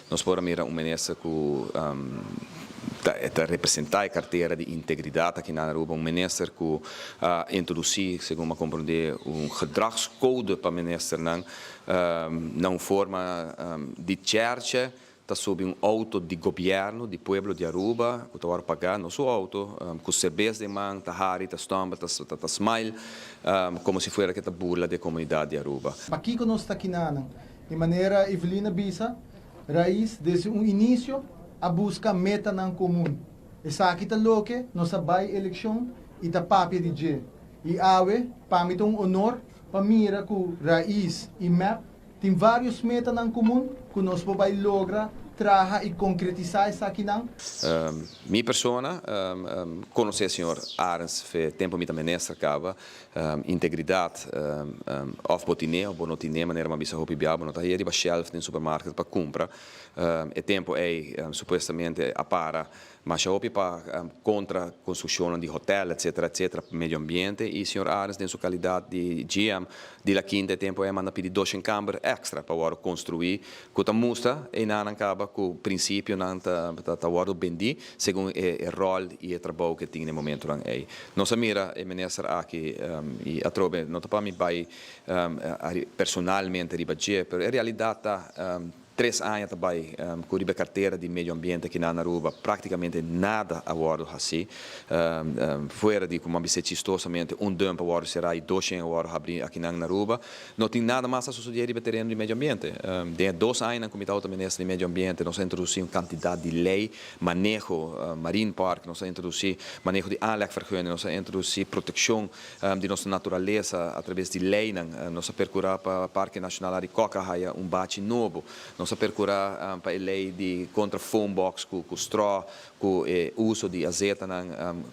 nós podemos mirar ministro que representar a carteira de integridade aqui na Aruba, ministro que introduzir, segundo eu compreender, gedragscode para o ministro, não forma de church, está sob auto de governo do povo de Aruba, que está pagar nosso auto, com cerveja de mão, está hari, está stomba, está smile, como se fosse aquela burla da comunidade de Aruba. Aqui que nós está aqui de maneira Evelina Bisa, raiz desde o início a busca meta não comum. Essa aqui está louca, nossa vai eleição e está papel de G. E awe, para mim honor, para mira com raiz e map, tem vários metas não comum que nós podemos lograr trabalhar e concretizar isso aqui não. Minha persona, conheci o senhor Arens, faz tempo que também nessa acaba, integridade, of botine, ou bonotine, maneira uma bisa hopi biabo, não está aí, riba shelf no supermercado para comprar, e tempo é supostamente a para, mas já hopi para contra construção de hotel, etc, meio ambiente, e o senhor Arens, em sua qualidade de GM, de la quinta tempo é manda pedir 200 câmeras extra para construir, que mostra e não acaba com o princípio não está bendi, segundo o rol e o trabalho que tem no momento não é. Nós mira o ministro aqui e a trobe não está para mim vai personalmente ribadir, mas a realidade está 3 anos também com a carteira de meio ambiente aqui na Aruba, praticamente nada a bordo assim, fora de como se chistosamente dump a bordo será e 200 a bordo abrir aqui na Aruba, não tem nada mais a suceder no terreno de meio ambiente. De 2 anos na Comitê Auto-Ministro de Meio Ambiente, nós introduzimos quantidade de lei, manejo Marine Park, nós introduzimos manejo de aanlegvergunning, nós introduzimos proteção de nossa natureza através de lei, nós percurar para o Parque Nacional Aricoca bate novo, nós percurar para a lei de contra foam box com straw, com o uso de azeite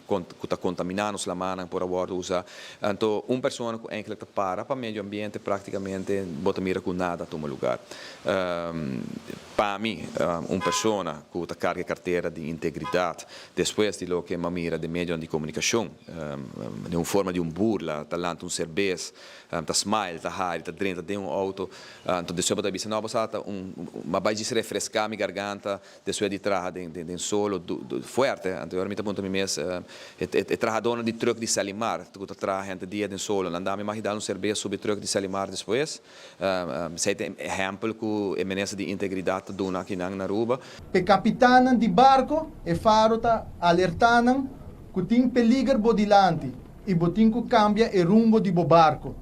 que está contaminando a mana por agora usar. Então, uma pessoa que é para o meio ambiente praticamente bota mira com nada toma lugar. Para mim, uma pessoa que está carga carteira de integridade, depois de lo que me mira de meio de comunicação, de uma forma de burla, está lá um cerveja, está smile, está hari, está dentro de auto, então depois da bisa nova mas vai se refrescar minha garganta, depois de trabalhar de solo forte, anteriormente ponto me mês é trabalhador de truck de Salimar, tu está trabalhando dia de solo, andar me dar cerveja sobre truck de Salimar depois, sei tem exemplo que é menessa de integridade do aqui na Aruba. Pe capitana de barco e faro tá alertando que tem peligro bodilante e botinho cambia o rumbo de bo barco.